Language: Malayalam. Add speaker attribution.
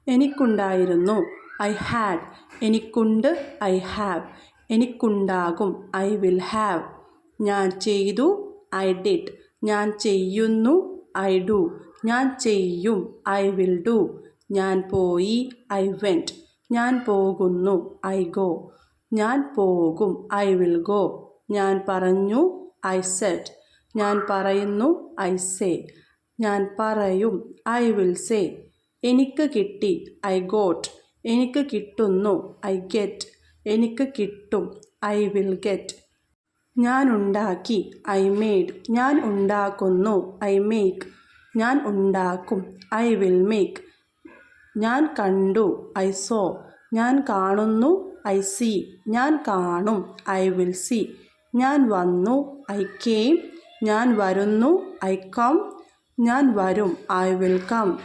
Speaker 1: എനിക്കുണ്ടായിരുന്നു. I had. എനിക്കുണ്ട്. I have. എനിക്കുണ്ടാകും. I will have. ഞാൻ ചെയ്തു. I did. ഞാൻ ചെയ്യുന്നു. I do. ഞാൻ ചെയ്യും. I will do. ഞാൻ പോയി. I went. ഞാൻ പോകുന്നു. I go. ഞാൻ പോകും. I will go. ഞാൻ പറഞ്ഞു. I said. ഞാൻ പറയുന്നു. I say. ഞാൻ പറയും. I will say. എനിക്ക് കിട്ടി. I got. എനിക്ക് കിട്ടുന്നു. I get. എനിക്ക് കിട്ടും. I will get. ഞാൻ ഉണ്ടാക്കി. I made. ഞാൻ ഉണ്ടാക്കുന്നു. I make. ഞാൻ ഉണ്ടാക്കും. I will make. ഞാൻ കണ്ടു. I saw. ഞാൻ കാണുന്നു. I see. ഞാൻ കാണും. I will see. ഞാൻ വന്നു. I came. ഞാൻ വരുന്നു. I come. ഞാൻ വരും. I will come.